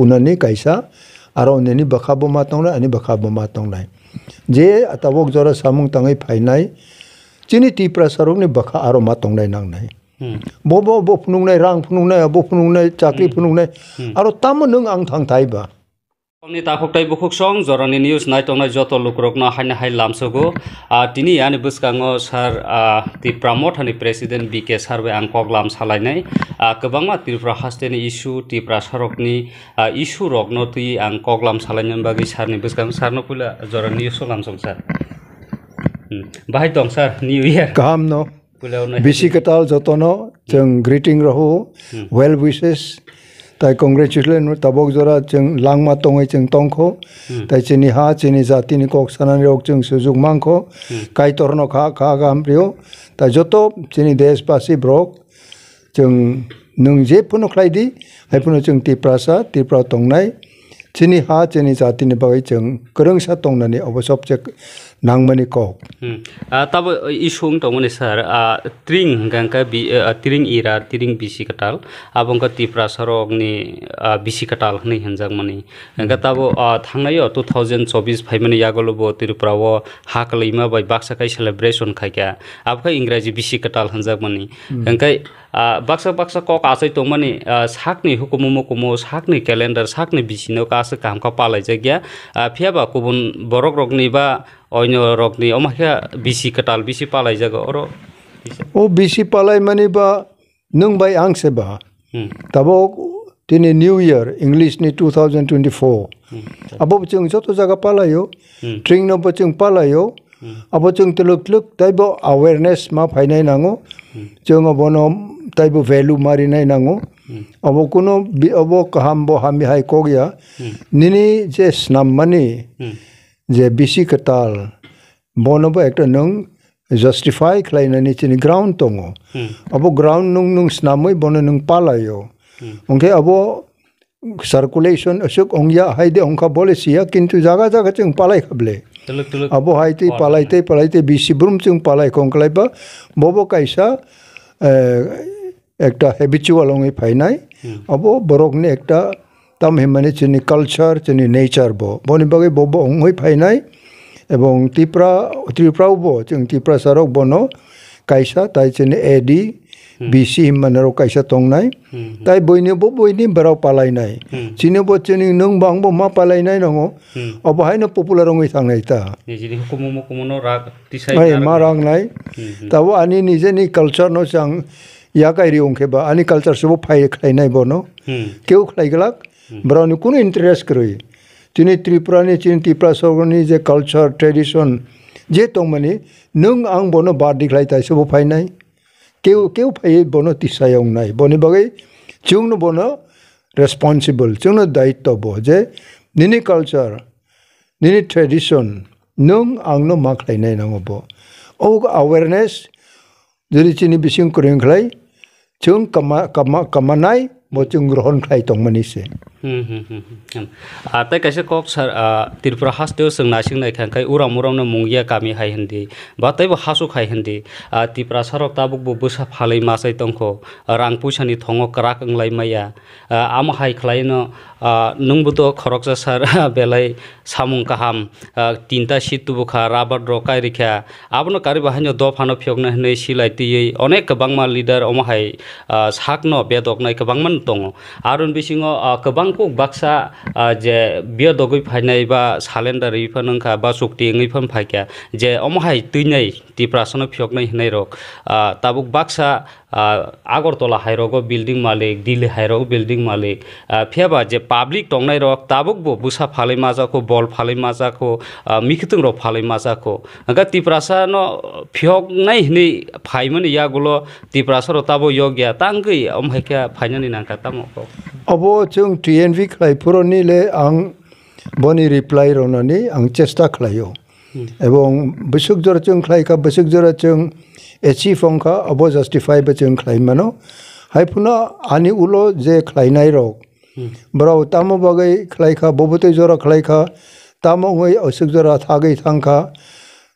unani kaisa aro unani bakha boma tongnai ani bakha boma tongnai je tabok jora samung tangai phainai chini tipra sarok ni bakha aro ma tongnai nangnai bobo bo phunungnai rang phunungnai abo phunungnai chakri phunungnai aro tam nung ang thang thai ba Ni takok tai bukuk song jorani news nai tong nai joto lukrok na haina hai lamsogo tini yani buskango sar ti pramot hani president BK sarwe angkok lam salai nai kebangma Tripura hasteni issue ti prasarokni issue rok no ti angkok lam salai nai bagi sarni buskang sarno pula jorani news lam song sar bahai tong sar new year kaham no bisi katal jotono jeng greeting rahu well wishes tai congratulation tabok jora jeng langma tongai jeng tongkho tai chini ha chini jati ni kok sanan rok jeng sujug mangkho kai torno kha gam prio ta joto chini deshpasi brok jeng nung je puno khlaidi hai puno jeng tiprasa tipra tongnai chini ha chini jati ni bagai jeng kereng sa tongnani obo subject nangmani kok tabo isung tongmani sar tring gangka tring ira tring bisi katal abongka tipra sarok ni bisi katal ni hanjang mani gangka tabo thangnayo 2024 phaimani yagolobo Tripura wo hakalima bai baksa kai celebration khaikya abka ingraji bisi katal hanjang mani gangkai baksa kok asai tongmani sakni hukumu kumo sakni calendar sakni bisino kasa kam ka palai jagya phiaba kubun borok rokni ba oino rokni omakha bisi katal bisi palai jaga oro o bisi palai mani ba nung bai angse ba tabo tini new year english ni 2024 abo chung joto jaga palayo tring no chung palayo abo chung teluk taibo awareness ma phainai nango chung abono taibo value mari nai nango abo kuno abo kahambo hami hai kogya nini je snam mani je bisi katal bonobo ekta nung justify khlainani chini ground tongo abo ground nung snamoi bono nung palayo ongke abo circulation asuk ongya haide ongka bole sia kintu jaga chung palai khable abo haite palaite bisi brum chung palai kongklai ba bobo kaisa ekta habitual ongi phainai abo borok ni ekta tam hemani chini culture chini nature bo boni bage bobo ongoi phainai ebong Tripura bo chung Tripura sarok bono kaisa tai chini edi bisi himmanaro kaisa tongnai tai boini barau palai nai chini bo chini nung bang bo ma palai nai nango abo haino popular ongoi thangnai ta jini hukumu no rak tisai ai marang nai tawo ani nije ni culture no chang ya kai ri ongke ba ani culture subo phai khlai nai bono keu khlai galak browni kuno interest kroi tini Tripura ni chini Tripura sogoni je culture tradition je tongmani nung ang bono badi khlai tai subo phai nai keu phai bono tisayong nai boni bagai chung no bono responsible chung no daitto bo je nini culture nini tradition nung ang no ma khlai nai nangobo o awareness jeri chini bising kureng khlai chung kamanai mo chung grohon khlai tongmani se tai kaise kok sar Tripura hasteo sengna singnai khangkai uram no mungya kami hai hindi ba tai bo hasu khai hindi Tripura sarok tabuk bo bwsa phaloi masai tongkho rang pusani thongo krak anglai maya am hai khlai no nungbuto khoroksa sar belai samung kaham tinta situ bukha rabar rokai rikha abno kari bahanyo do phano phogna nei Silai twioi onek kabangma leader omahai sakno bedoknai kabangman tongo arun bisingo kabangko baksa je biyo dogoi phainai ba salender ifanangka ba sukti ngifam phaikya je omahai tuinai Tripura sono phiognai hinai rok tabuk baksa Agartala hairogo building malik Delhi hairogo building malik phiaba je public tongnai rok tabuk bo bwsa phaloi majako bol phaloi majako mikitung rok phaloi majako anga Tripura no phiognai hinai phaimani yagulo Tripura ro tabo yogya tangui omhaikya phainani nangka tamo abo chung TNV khlai puroni le ang boni reply ronani ang chesta khlayo ebong besuk jora chung khlai ka besuk jora chung achieve ongka abo justify ba chung khlai mano haipuna ani ulo je khlai nai rok bro tamo bagai khlai kha bobote jora khlai kha tamo ngoi asuk jora thagai thangkha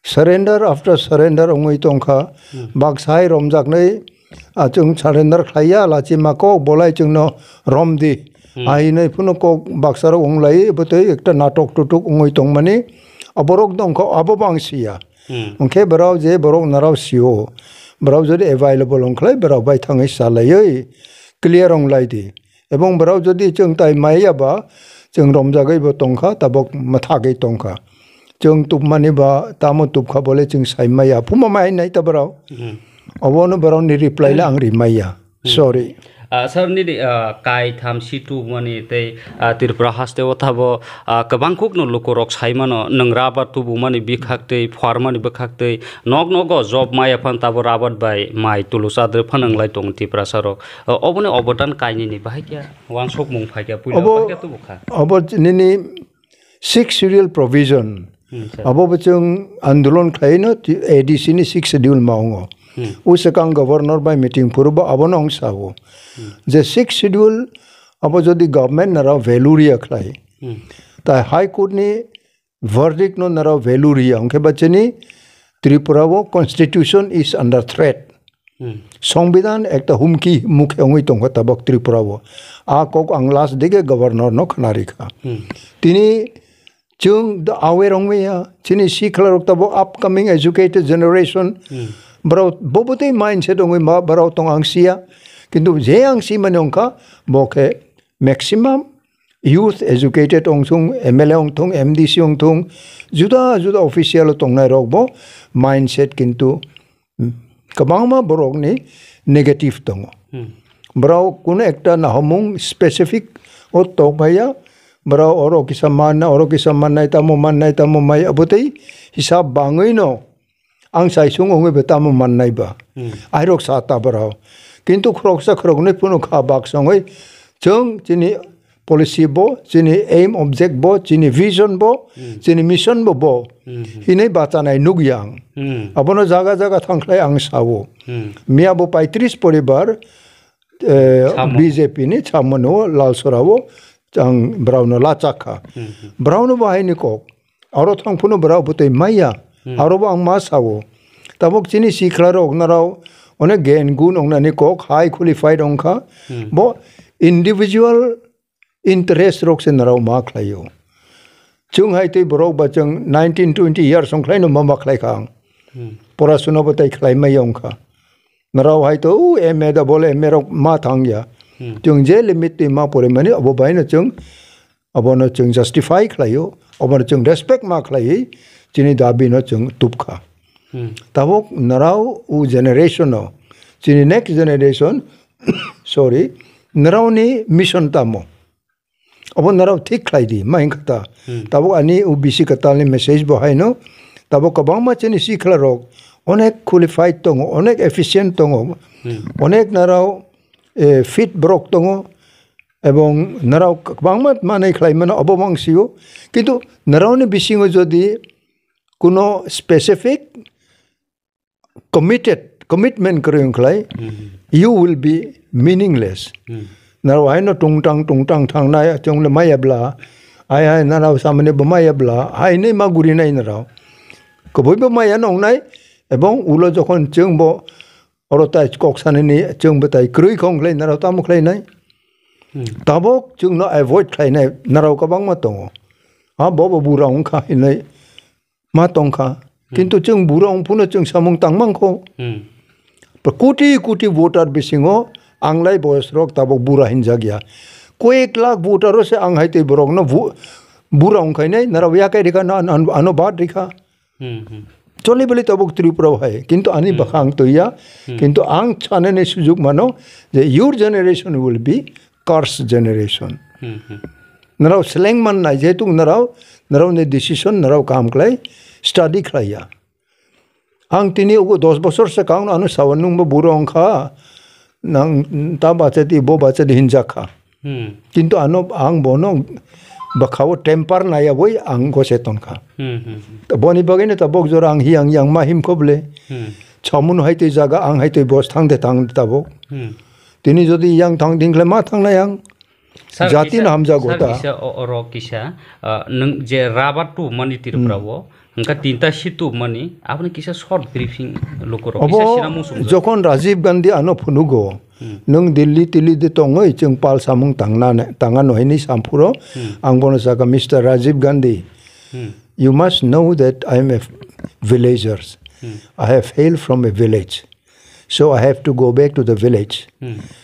surrender after surrender ongoi tongkha baksai romjak nei chung surrender khlaiya lachi mako bolai chung no romdi Ai nei puno ko baksaro onglai betai ekta natok tutuk ongoi tong mani aborok dong ko abobang sia. Ongke berau je borok narau sio. Berau jadi available onglai berau bai thangai salai clear onglai di. Ebong berau jadi jeung tai maya ba jeung romjagai bo tongkha tabok mathagai tongkha. Jeung tup mani ba tamo tup kha bole jeung sai maya puma mai nai ta berau. Abono berau ni reply la ang ri maya. Sorry. Sir ni kai tham situ mani te Tripura haste othabo kabangkuk no lokorok saimano nangraba tubu mani bikhakte farmani bikhakte nog job maya phan tabo rabat bai mai tulusa dre phananglai tong Tripura sarok obone obotan kaini ni bahakya wangsok mung phakya puila bahakya tu bukha obo nini 6 schedule provision abo bachung andolon khaino ADC ni 6 schedule maungo Usakang governor by meeting purba abonong sawo. The 6th schedule abo jodi government nara valuria khlai. Ta high court ni verdict no nara valuria onke bacheni Tripura wo constitution is under threat. Songbidan ekta humki mukhe ongoi tongwa tabak Tripura wo. A kok anglas dige governor no khanari kha. Tini chung the aware ongwe ya chini siklar tabo upcoming educated generation Bro, bobote mindset ongi ma barau tong angsia, kintu je angsi manongka boke maximum youth educated ongtung MLA ongtung MDC ongtung juda official tong nai rokbo mindset kintu kabangma borok ni negative tongo. Bro kuno ekta na homung specific o tok baya bro oro kisaman nai tamo mai abote hisab bangoi no. Ang saisung onge betamo man nai ba ai rok sa ta barao kintu khroksa khrok ne puno kha bak songoi chung chini policy bo chini aim object bo chini vision bo chini mission bo hinai bacha nai nugyang abono jaga thangklai ang sawo mia bo 35 poribar BJP ni chamano lalsorawo chang brauno lachakha brauno bahai ni ko aro thang puno brau butei maya Aroba ang masawo. Tabok chini siklaro narao one gen gun ong nani kok high qualified ongka bo individual interest rok se narao mak layo. Chung hai te borok bachang 19-20 years ong klai no mama klai kang. Pora suno batai klai mai ongka. Narao hai to MA da bole MA rok ma thang ya. Chung je limit te ma pore mani abo bai na chung abo no chung justify klayo abo no chung respect ma klai chini dabi no chung tupka. Tabok narao u generation no. Chini next generation, sorry, narao ni mission tamo. Abo narao thik klai di, maing kata. Tabok ani u bisi kata ni message bohay no. Tabok kabang ma chini sikla rok, onek qualified tongo, onek efficient tongo, onek narao fit brok tongo, ebong narao kabang ma manay klai mana abo mang siyo. Kintu narao ni bisi ngo jodi kuno specific commitment kering klai, you will be meaningless. Narao ay no tungtang thang na chung le mayabla, ay narao samane bumayabla, ay ne maguri na narao. Kaboy bumaya nong nay, ebong ulo jokon chung bo orotay koksan ni chung batay krui kong klay narao tamo klay nay. Tabok chung no avoid klay nay narao kabang matongo. Ha bobo burang ka hinay matong ka. Kintu chung burang puno chung samung tangmang ko. Kuti voter bisingo anglai boys rok tabok bura hinjagya. Ko 1 lakh voter se ang haite borok no burang kai nei narawya kai dikha na ano bad dikha. Choli beli tabok Tripura hai. Kintu ani bakhang to ya. Kintu ang chane ne sujuk mano the your generation will be cursed generation. Naraw slang man na je tung naraw ne decision naraw kam klai study klaya. Ang tini ugo 10 bosor sa kaung anu sawanung ba burong ka nang ta bacha ti bo bacha di hinja ka. Kintu ano ang bono bakawo temper na ya boy ang ko seton ka. Boni bagene tabok jora ang hiang yang mahim koble. Chamun haite jaga ang haite bos thang de tabok. Tini jodi yang thang dingle ma thang na yang jati na hamja gota. Sir kisa oro kisa nung je rabat tu mani Tripura wo उनका तीनटा सिटु मानी आपने किसा short briefing लोकर अब जखन राजीव गांधी आनो फुनुगो नों दिल्ली तिल्ली दे तंगै जों पाल सामुं तांगा नहैनि सामपुरो आं बनो जागा mister Rajiv Gandhi you must know that I am a villager. I have hailed from a village, so I have to go back to the village.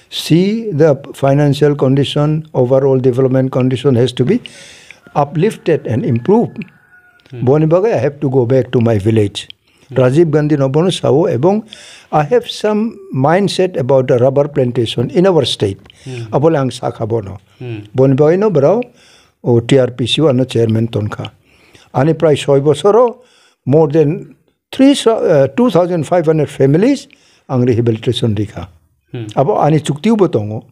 See the financial condition, overall development condition has to be uplifted and improved. Bonibaga, I have to go back to my village. Rajiv Gandhi no bono sao ebong I have some mindset about the rubber plantation in our state. Abole ang sakha bono. Bonibaga no brao o TRPC ano chairman tonka. Ani pray 6 bosoro more than 2,500 families ang rehabilitation dikha. Abo ani chuktiu botongo.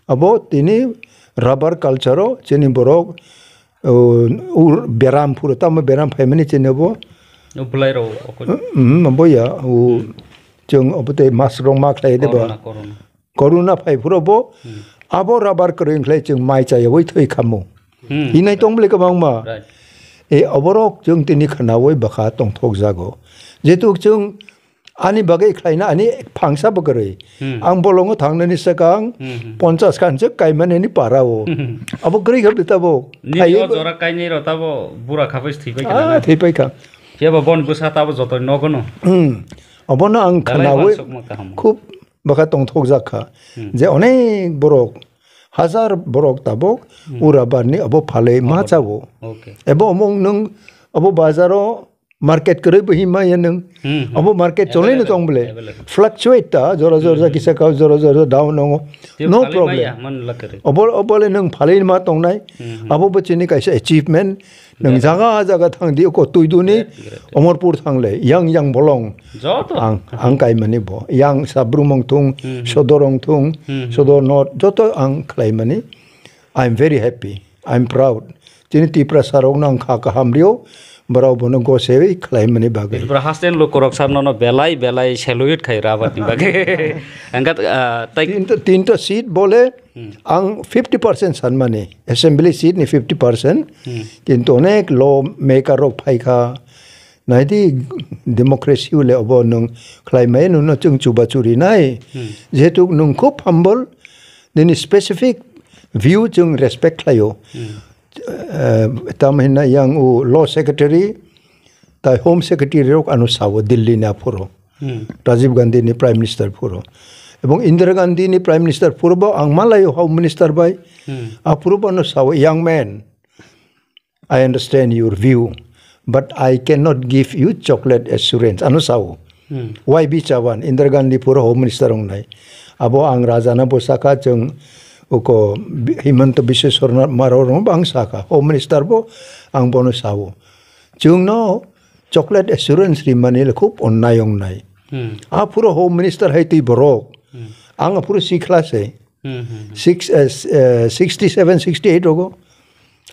Abo tini rubber culture chini borok beram puro tama beram family chini bo. Upulai ro. Boya jeng obote masrong mak lai deba. Corona pai puro bo. Abo rubber kering lai jeng mai chaya woi thoi kamu. Hinai tong beli kabang ma. Aborok jeng tini khanawoi bakha tong thok jago. Jetu jeng ani bagai khlaina ani phangsa bagare. Ang bolongo thangnani sakang 50 kan je kaimane ni parao. Abo gri gab ditabo. Ni jora kaini ro tabo bura khapis thipai kana. Thipai ka. Yaba bon busa tabo joto nogono. Abono ang khanawoi khub bakha tong thok jakha. Je onek borok Hazar borok tabok urabar ni abo phaloi ma chawo. Ebo omong nung abo bazaro market kare bahima ya nung abo market chole no tong bele fluctuate ta jora jora kisa ka jora down no problem. Abo le nung phaloi ma tong nai abo bachini kaisa achievement nung jaga thang di ko tuidu ni Omorpur thang le yang bolong ang kai mani bo yang sabrumong thung sodorong thung sodor not joto ang klai mani I am very happy I am proud chini tipra sarong nang kha ka hamrio barau bono go sewi klai mani bagai berhasil lo korok sarno no belai seluit khai rabat ni bagai angkat tinta seat bole ang 50% san mani assembly seat ni 50% kintu onek law maker rok phai kha naidi democracy ule obo nung klai mai nu no chung chuba churi nai jetu nung khop humble then specific view chung respect layo tamhina yang law secretary tai home secretary rok anu sawo Delhi na puro Rajiv Gandhi ni prime minister puro ebong Indira Gandhi ni prime minister puro ba ang malayo home minister bai apuro ba no sawo young man I understand your view but I cannot give you chocolate assurance anu sawo why bi chawan Indira Gandhi puro home minister ong nai abo ang rajana bosaka chung uko Himanta Biswa Sarma marorong bang saka home minister bo ang bono sawo chung no chocolate assurance ri manil khup onnayong nai apuro home minister hai ti borok ang apuro sikla se 67 68 ogo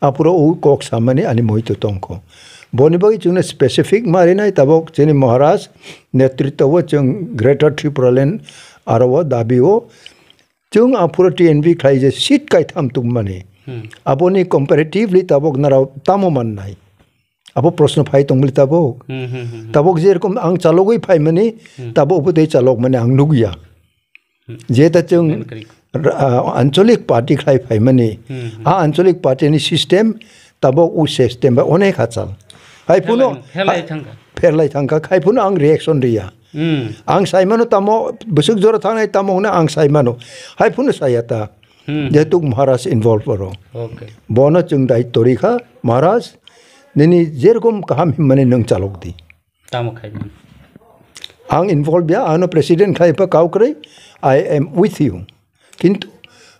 apuro u kok samani ani moito tongko boni bagi chung specific mari nai tabok chini Maharaj netritwa chung greater Tripuraland arawa dabiwo chung apuro TNV khai je seat kai tham tum mani aboni comparatively tabok narao tamo man nai abo proshno phai tongli tabok je erokom ang chalogoi phai mani tabo upute chalok mani ang nugia je ta chung ancholik party khai phai mani a ancholik party ni system tabok u system ba onek hachal hai puno pherlai thangka khai puno ang reaction ria ang saimano tamo busuk jora thangai tamo na ang saimano hai puno sayata jetuk Maharaj involved paro bono chung dai torikha Maharaj nini jerkom kaham himmane nang chalok di tamo khai ang involved ya ano president khai pa kau krai I am with you kintu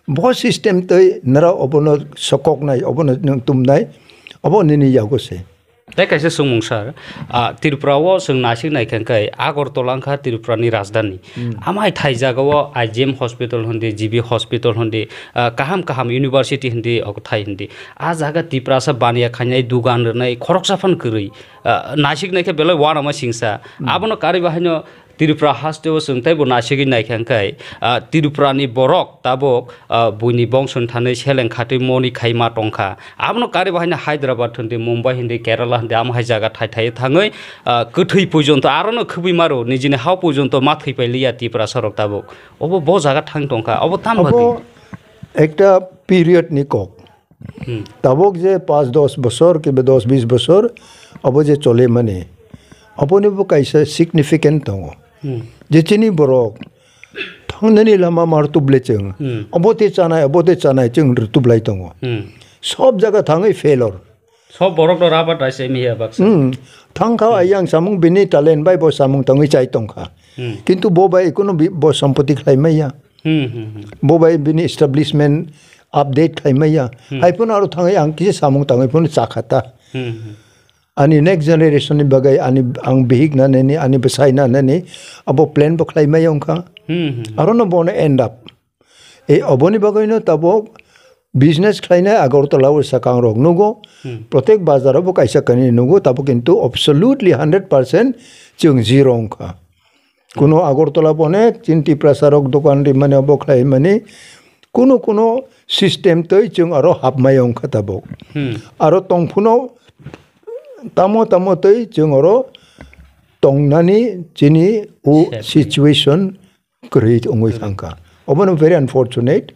bo system tai nara obono sokok nai obono nang tum nai obo nini yago se tai kaise sumung sar Tripura wo sung nasik nai khangkai Agartala kha Tripura ni rajdhani amai thai jaga wo IGM hospital honde GB hospital honde kaham university honde ok thai honde a jaga Tripura sa bania khanai dugan nai khorok safan kri nasik nai khe belai wana ma singsa abono kari bahino Tirupura hasteo sungtai bo nasigi naikangkai Tirupurani borok tabok buini bongson thane seleng khati moni khaima tongkha abno kari bahina Hyderabad thonde Mumbai hindi Kerala hindi am hai jaga thai thai thangoi kuthui pojonto arono khubui maro nijine hau pojonto ma thai pailiya Tripura sarok tabok obo bo jaga thang tongkha obo tam badi ekta period ni kok tabok je 5-10 বছর ke 10-20 বছর abo je chole mane apone bo kaisa significant tongo je chini borok thangnani lama mar tuble cheng abote chanai cheng tublai tongo sob jaga thangai failure sob borok do rabat aise mi ya baksa thangkha ayang samung bini talent bai bo samung tangai chai tongkha kintu bo bai kono bo sampoti khlai maya bo bai bini establishment update khai maya ai pun aru thangai ang ki samung tangai pun chakhata ani next generation ni bagai ani ang bihig na neni ani besai na neni abo plan bo khlai maya ongkha aru no bone end up e oboni bagai no tabo business khlai na agartala ur sakang rok nugo protek bazar bo kaisa kani nugo tabo kintu absolutely 100% chung zero ongkha kuno agartala bone chinti prasarok dokan ri mane bo khlai mani kuno system toi chung aro hap mayong khatabo aro tongphuno tamo toi chung aro tongnani chini u situation create ongoi thangka obon very unfortunate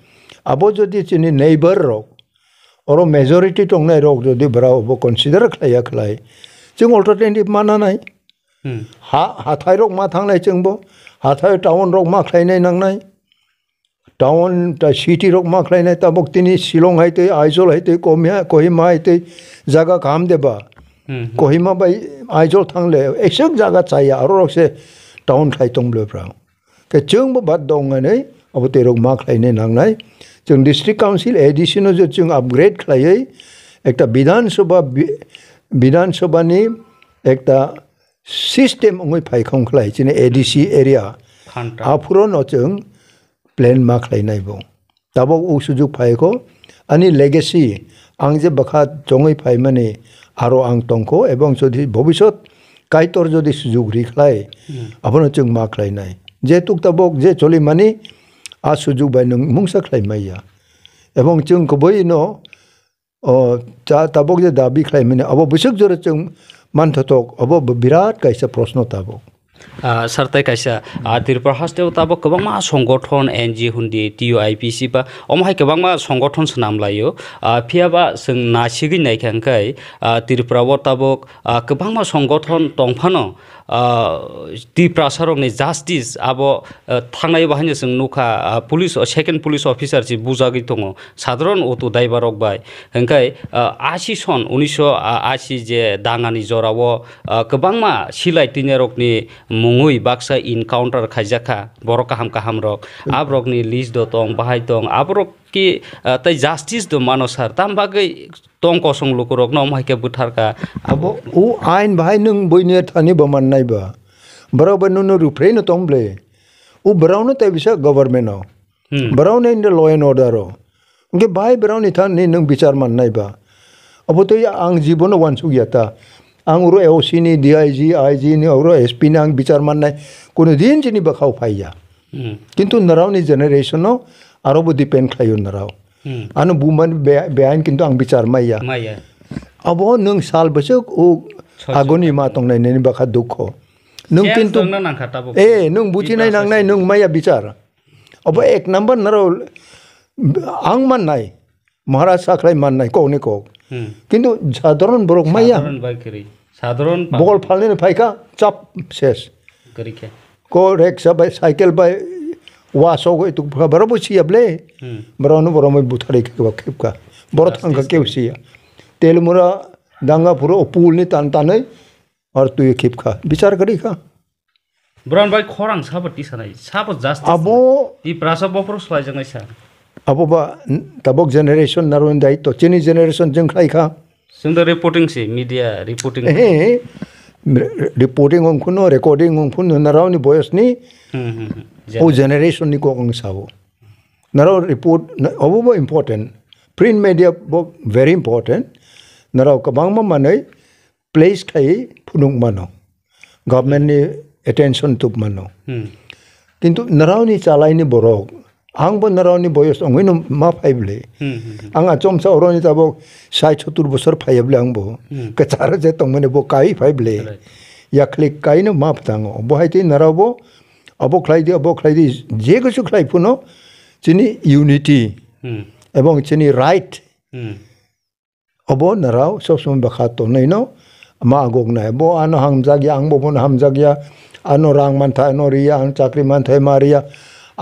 abo jodi chini neighbor rok oro majority tongnai rok jodi brao bo consider khlai chung alternative mana nai hathai rok ma thangnai chungbo hathai town rok ma khlainai nangnai town ta city rok ma khlainai tabok tini Shillong haite Aizol haite Kohima haite jaga kam deba Kohima bai Aizol thangle eksak jaga chaya aro se town khlai tongle pra ke chung bo bad dong ngai abote rok ma khlainai nangnai chung district council addition jo chung upgrade khlai ekta Vidhan Sabha ni ekta system ongoi phai khong khlai chine ADC area apuro no chung plan ma khlai nai bo tabok u sujuk phai ko ani legacy ang je bakha chongoi phai mane aro ang tongko ebong jodi bhobishot kaitor jodi sujuk ri khlai abono chung ma khlai nai je tuk tabok je choli mani a sujuk bai nung mungsa khlai maiya ebong chung ko boi no cha tabok je dabi khlai mane abo bisuk jor chung man thotok abo birat kaisa proshno tabok sartai kaisa Tripura hasteo tabo kwbangma সংগঠন NG hundi TOIPC ba omhai kwbangma সংগঠন snam layo phiaba sung nasigi naikangkai Tripura wo tabo kwbangma সংগঠন tongphano Tripura sarokni justice abo thangnai bahine sung nukha police second police officer ji bujagi tongo sadharon auto daibarok bai hengkai 80 son 1980 je dangani jorao kwbangma Silai tinerokni mungui baksa encounter khaijaka borok kaham rok abrok ni list do tong bahai tong abrok ki tai justice do manosar tam bagai tong kosong lukurok nom haike butharka abo u ain bahai nung boine thani baman nai ba barabar nu rupre no tomble u brown no tai bisa government no brown in the law and order ro unge bahai brown ni than ni nung bichar man nai ba abo to ya ang jibono wansu yata ang uro EOC ni DIG IG ni uro SP ni ang bichar man nai kono din chini bakhau phaiya kintu narau ni generation no aro bo depend khayo narau anu buman beain kintu ang bichar maya abo nung sal basuk u agoni ma tong nai ni bakha dukho nung kintu nung buchi nai nang nai nung maya bichar abo ek number narau ang man nai Maharaj saklai man nai ko ni ko কিন্তু সাধারণ বড় মাইয়া সাধারণ বগল ফালনে ফাইকা চাপ শেষ করিকে কো rickshaw by cycle by ওয়াসো গো তু বড় বসি আবলে বড় নু বড় মই বুথারে খেপকা বড় থাঙ্কা কেউসিয়া তেল মুরা দাঙ্গা পুরো পুল নি টান টানে আর তুই খেপকা বিচার করি খা brown by খরাং সাবতি Sanai sub justice আবো ই প্রাসা বফর সলাই জঙ্গাই সা abo ba tabok generation narun dai to chini generation jeng khai kha sung the reporting se media reporting reporting ong kuno recording ong kuno narau ni boys ni o generation ni ko ong sabo narau report obo important print media very important narau ka bang ma manai place khai phunung mano government ni attention tuk mano kintu narawni chalai ni borok ang bo narawni boyos ongoi no ma phaible ang achom sa oroni tabok 60-70 bosor phaible ang bo kachara je tongmane bo kai phaible yaklik kai no ma ptango bo haiti narabo abo khlai di je ko chu khlai puno chini unity ebong chini right abo narao sosum bakhato nei no ma agog na bo ano hamjagya ang bo bon hamjagya ano rang man thai no ria ang chakri man thai maria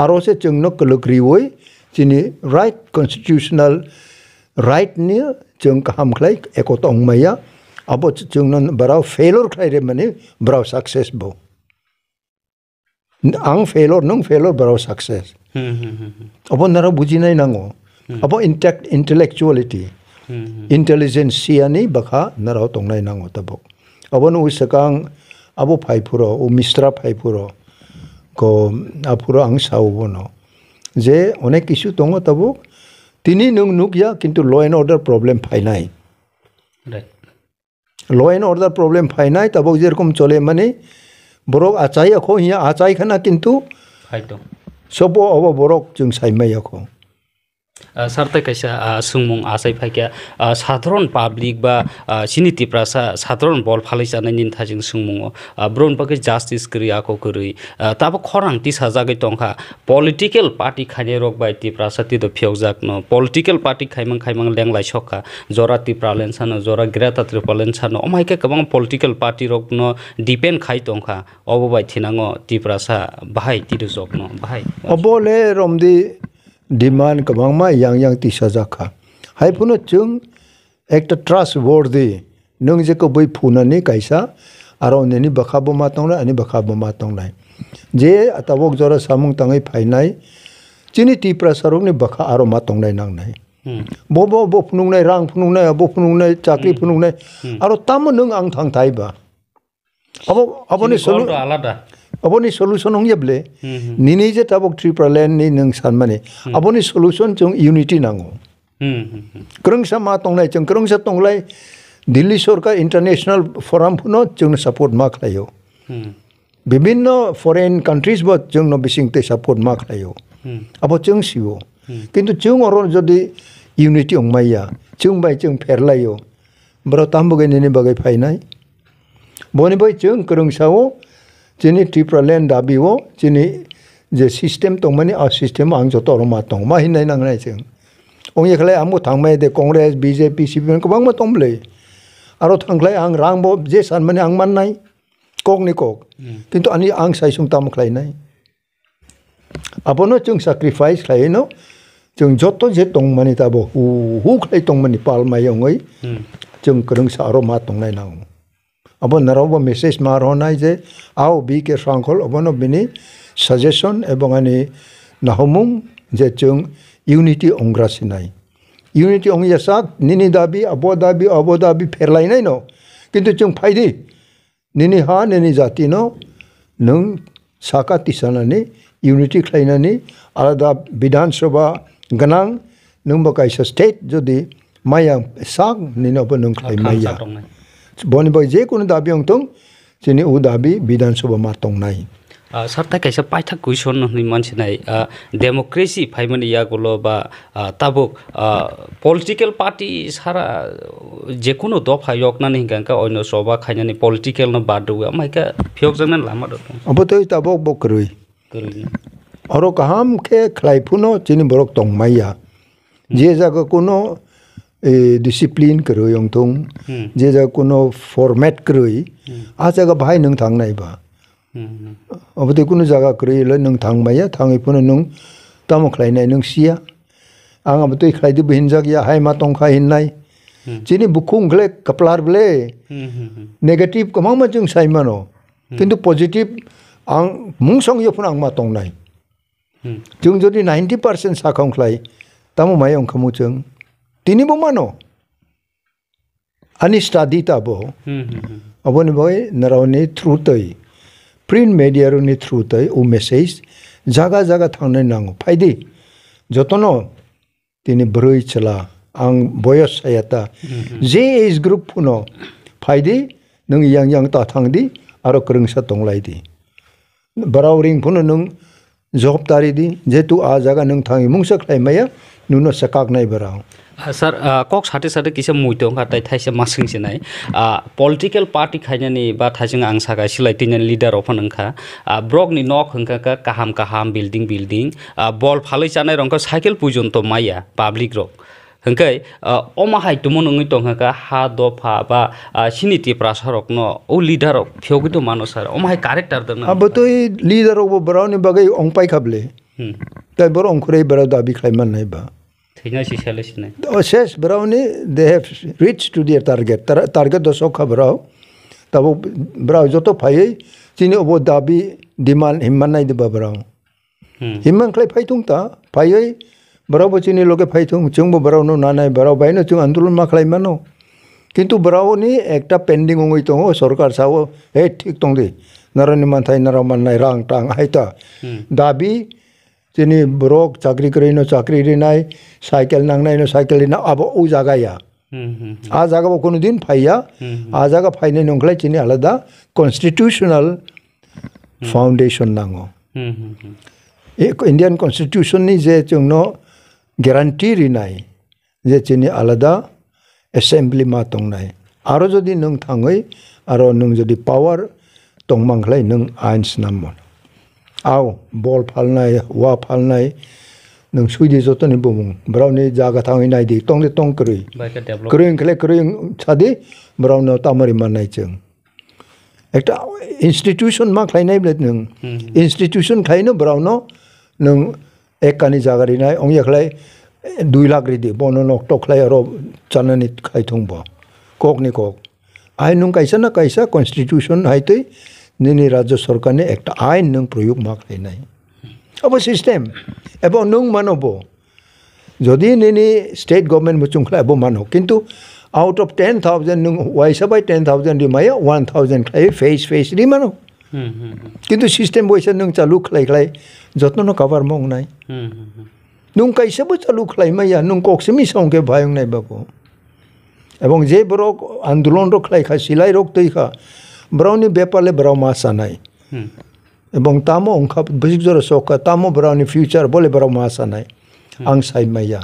aro se chungno kalukri woi chini right constitutional right ni chung kam khlai ekotong maya abo chungno barau failure khlai re mani barau success bo ang failure nung failure barau success abo nara buji nai nango abo intellectuality intelligence ani bakha narao tongnai nango tabok abo no usakang abo phaipuro o mistra phaipuro ko apuro ang saubono je onek kisu tongo tabok tini nung nukya kintu law and order problem phainai right law and order problem phainai tabok jerkom chole mane borok achai akho hiya achai khana kintu phaito sobo abo borok jung saimai akho sarta kaisa sungmung asai phaikya sadharon public ba siniti prasa sadharon bol phalai chana nin thajing sungmung bron pake justice kriya ko kuri tabo khorang ti sajagai tongkha political party khane rok bai ti prasa ti do phyojak no political party khaimang lenglai sokha jora ti pralen chana jora greta tripalen chana omai ke kabang political party rok no depend khai tongkha obo bai thinango ti prasa bahai ti do jok no bahai obole romdi demand kabang ma yang ti sajaka hai puno chung ekta trustworthy nung je ko boi phuna ni kaisa aro ne ni bakhabo ma tongla ani bakhabo ma tonglai je atabok jora samung tangai phainai chini ti prasarok ni bakha aro ma tonglai nang nai bo phunung nai rang phunung nai abo phunung nai chakri phunung nai aro tam nung ang thang thai ba abo ni solu alada aboni solution ong yeble nini je tabok triparlen ni nung san mane aboni solution chung unity nango krungsa ma tonglai chung krungsa tonglai Delhi Sarkar international forum puno chung support ma khlayo bibinno foreign countries bot chung no bising te support ma khlayo abo chung siwo kintu chung oron jodi unity ong maya chung bai chung pherlayo bro tamboge nini bagai phainai boni bai chung krungsa wo chini triparlen dabi wo chini je system tongmani a system ang joto roma tong ma hinai nang nai cheng ong ye khlai amu thangmai de congress bjp cpn ko bang ma tomble aro thanglai ang rangbo je san mani ang man nai kok ni kok kintu ani ang sai sung tam khlai nai abono chung sacrifice khlai no chung joto je tongmani tabo hu khlai tongmani pal mai ongoi chung krung sa ro ma tong nai nang abo naraw message maro nai je ao bi ke sangkol obono bini suggestion ebong ani nahomung je chung unity ongra sinai unity ong yasak nini dabi abo dabi pherlai nai no kintu chung phaidi nini ha nini jati no nung saka tisana ni unity khlaina ni alada bidhan sabha ganang nung ba kaisa state jodi maya sak nini obo nung khlai maya boni boy je kun dabi ong tung chini u dabi bidhan sabha ma tong nai sarta kaisa paitha question ni manchi nai democracy phaimani ya golo ba tabuk political party sara je kuno dopha yokna ni gangka oino soba khainani political no badu amaika phiok jangna lama do abotoi tabok bokrui aro kaham ke khlai phuno chini borok tong maya je jaga kuno discipline karo yong tung je jaga kuno format kroi a jaga bhai nang thang nai ba abotoi kuno jaga kroi le nang thang maya thangi puno nung tam khlai nai nung sia ang abotoi khlai di bin jag ya hai ma tong kha hin nai chini bukhung khle kaplar ble negative kamang ma chung sai mano kintu positive ang mungsong yo phun ang ma tong nai chung jodi 90% sakhong khlai tamu mayong khamu chung tini bo mano ani study ta bo aboni boy narawni through tai print media ro ni through tai o message jaga jaga thangnai nango phaidi jotono tini broi chala ang boyos ayata je age group puno phaidi nung yang ta thangdi aro krungsa tonglai di barau ring pun nung job tari di jetu a jaga nung thangi mungsak lai maya nuno sakak nai barau Sir, kok sate kisa muitong ka tai thaise masing sinai political party khainani ba thajing ang saga silai tinan leader of nangkha brok ni nok hangka ka kaham building ball phaloi chanai rongka cycle pujon to maya public rok hangkai oma hai tumo nungi tong ka ha do pha ba siniti prasarok no o leader of phyogi to mano sir oma hai character da na abotoi leader of barau ni bagai ongpai khable tai bor ongkhurei barau dabi khlaiman nai ba Yes, Brownie, they have reached to their target. Target the Soka Brow. Tabo Brow Joto Pai, Tino Obo Dabi, demand Himanai de Babrao. Himan Clay Paitunta, Pai, Bravo-chini Loke Paitung, Chumbo Browno, Nana, Barao Baino to Andulun Maclaimano. Kintu Browni, acta pending on it, Sorkar Sao, Tiktongi, Naranimantai Naraman, Rang, Tang, Haita, Dabi. Sini brok chakri karino chakri rinai cycle nang nai no cycle rina abo u jaga ya a jaga bo kono din phaiya a jaga phaine nongklai chini alada constitutional foundation nango Indian constitution ni je chungno guarantee rinai je chini alada assembly ma tong nai aro jodi nung thangai aro nung jodi power tong manglai nung ains namon Aw, ball palnai, wa palnai, nung suidi joto ni bumung. Brown ni jaga tang inai di tong keri. Kering chadi, brown no tamari manai cheng. Ekta institution mak lai nai blet nung. Institution khai no brown no nung ekani jaga rinai ong yak lai 2 lakh ridi bono nok tok lai aro chanani khai thung ba. Kok ni kok. Ai nung kaisa na kaisa constitution hai toi Nini Rajya Sarkar ne ekta ain nung proyog mak nai. Abo system. Abo nung manobo. Jodi nini state government muchungkla abo mano. Kintu out of 10,000 nung waisa by 10,000 di maya 1,000 klai face di mano. Kintu system waisa nung chalu klai jotno no cover mong nai. Nung kaisa bo chalu klai maya nung koksimi songke bhayong nai bako. Ebong je borok andolon ro klai kha silai rok toi kha Brownie Bepale Brow Masanai. Ebong tamo ongkap bisik jora soka tamo Brownie future boleh Brow Masanai. Ang sai maya.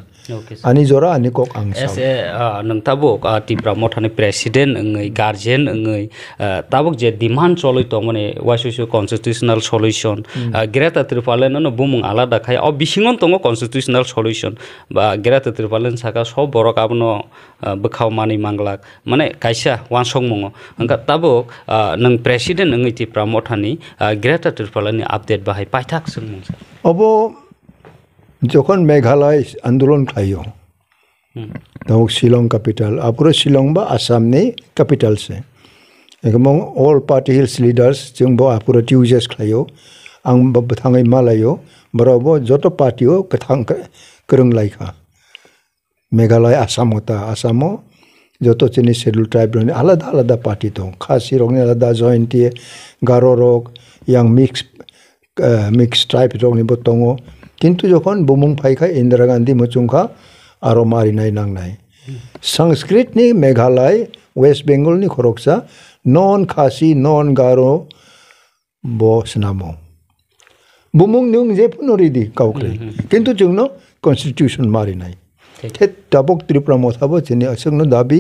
Ani jora ani kok ang sai. Nang tabok tipra mothani president ngai guardian ngai tabok je demand choloi to mane wasusu constitutional solution Greta Thunberg no bumung alada khai o bisingon tongo constitutional solution ba Greta Thunberg saka sob borok abno bkhaw mani manglak mane kaisa wansong mongo angka tabok nang president ngai tipra mothani Greta Thunberg ni update bahai paithak sungmung obo যখন মেঘালয় আন্দোলন খাইও তখন Shillong capital আপুরো Shillong বা আসাম নে capital সে এবং all party hills leaders जों বো আপুরো টিউজেস খাইও আং বথাङै মালাयो বরাবো যত পার্টিও কথাং করং লাইখা মেঘালয় আসাম হতা আসামো যত চিনি শিডিউল ট্রাইব রনি আলাদা আলাদা পার্টি তো খাসি রংনি আলাদা জয়েন্টি গারো রক ইয়াং মিক্স ট্রাইব রংনি বতঙ্গো কিন্তু যখন বুমুং ফাইখা ইন্দিরা গান্ধী মুচুংখা আরো মারিনাই নাংনাই সংস্কৃত নি মেঘালয় ওয়েস্ট বেঙ্গল নি খরকসা নন খাসি নন গারো বস নামো বুমুং নিং যে পুনরিদি কাউকলে কিন্তু जोंनो কনস্টিটিউশন মারিনাই थे ताबक त्रिपुरा मथाबो चिनि असंनो दाबी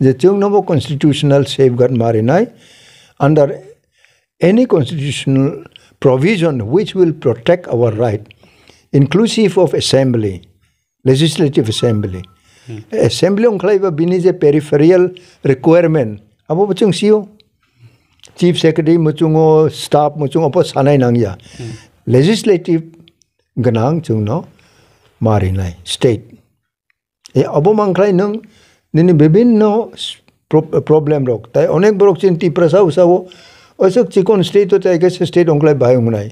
जे जोंनो कन्स्टिट्यूशनल सेफगार्ड मारिनाय under any constitutional provision which will protect our right inclusive of assembly, legislative assembly. Assembly onklaiba bini je peripheral requirement. Abo bachung siyo. Chief Secretary muchungo staff muchungo po sanay nangya. Legislative ganang chungno marinay state. Abo mangklay nung nini bibinno problem rok. Tay onek borok chinti prasa usawo osok chikon state to tay state onklay bayong nay.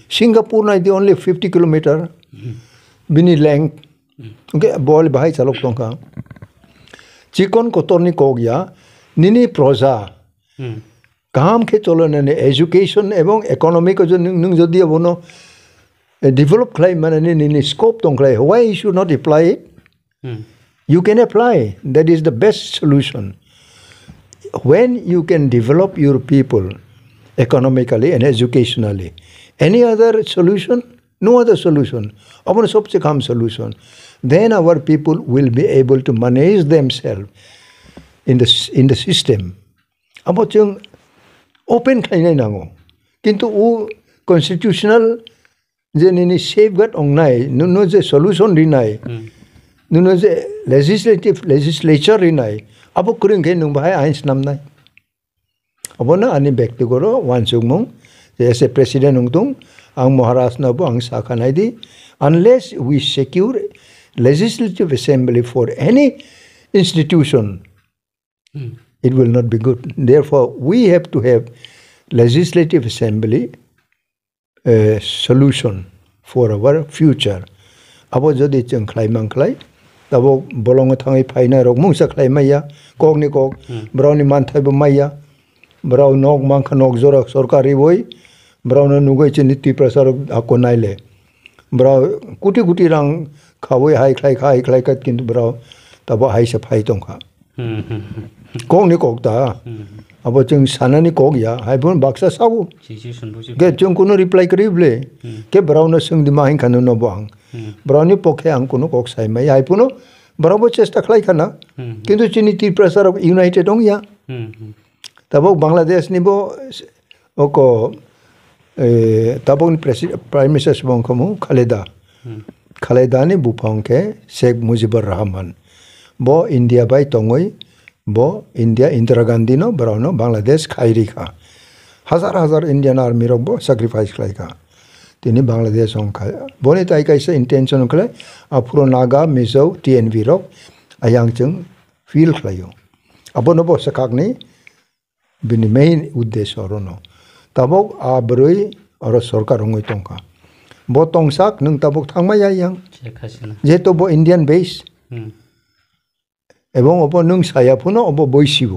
Singapore na the only 50 kilometer bini length okay bol bahai chalok tongka chikon kotorni kogya nini proja কাম খে চলনে education এবং economic নং যদি বনো develop খাই মানে নি scope দংখাই why you should not apply it you can apply that is the best solution when you can develop your people economically and educationally. Any other solution? No other solution. Our सबसे कम solution. Then our people will be able to manage themselves in the system. अब जों open खायनाय नांगौ. किंतु वो constitutional जेनिनि safeguard अंगनाय नुनो जे solution रिनाय नुनो जे legislature रिनाय अब कुरिंग के नुबाय आइन्स नामनाय अब ना आनि व्यक्तिगत वानसुगमं जैसे president उंगतुं आं महाराष्ट्र नबो आं साखानाय दि unless we secure legislative assembly for any institution it will not be good. Therefore we have to have legislative assembly solution for our future. Abo jodi जों खालायमांखालाय दाबो बलंग थाङै फायनाय रक मुंसा खालायमाया कगनि कग ब्राउनि मानथायबो माया ब्राउ नग मांखा नग जरा सरकारि बय ब्राउनो नुगै नीति प्रसार आको नायले ब्राउ कुटी कुटी रां खावै हाय खाय किन्तु ब्राउ दाबो हायसे फाय दंखा कगनि कगदा अब जों सानानि कग या हायबन बाक्सा सावो के जों कोनो रिप्लाइ करिब्ले के ब्राउनो सोंदि माहिं खानो नबो आं ब्राउनि पखे आं कोनो कग सायमाय हायपुनो ब्राउबो चेष्टा खालायखाना किन्तु चिनि ती प्रसार युनाइटेड दं या तबो बांग्लादेश निबो ओको तबो प्राइम मिनिस्टर बंखमु खालेदानि बुफांके शेख मुजिबुर रहमान बो इंडिया बाय तंगै बो इंडिया इंदिरा गांधी नो ब्राउनो बांग्लादेश खायरिखा हजार इंडियन आर्मी रबो सैक्रिफाइस खालायखा तिनि बांग्लादेश अंखा बोनि ताइ काइसे इंटेंशन खले अफ्रो नागा मिजो टीएनवी रक आयांगजों फील खालायो अबनो बो सकागनि बिनि मेन उद्देश्य रनो तबक आब्रै और सरकार होंगै तंखा बो तंसाक नों तबक थांमाया yang जेतो बो इंडियन बेस এবং অব নং সায়াফুনো অব বইসিব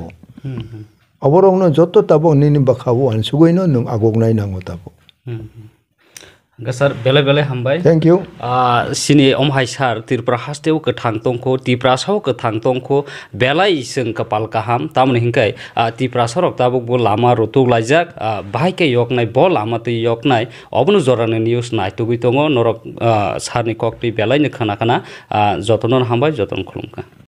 অবরংনো যত তাবো নিনি বাখাবো আনসুগৈনো নং আগগনাय नांगौ ताबो गसर बेले बेले हामबाय थैंक यू सिनि अमहाय सार त्रिपुरा हास्टेव कथां तंखो तिप्रासाव कथां तंखो बेलाय जों कपाल काहाम तामने हिंकाय तिप्रासारक ताबुक बो लामा रतु लाइजाक बाहायके यकनाय बो लामाते यकनाय अबनु जराने न्यूज नायतुगै तंगो नरक सारनि ककटि बेलायनो खाना जतनन हामबाय जतन खुलुमका।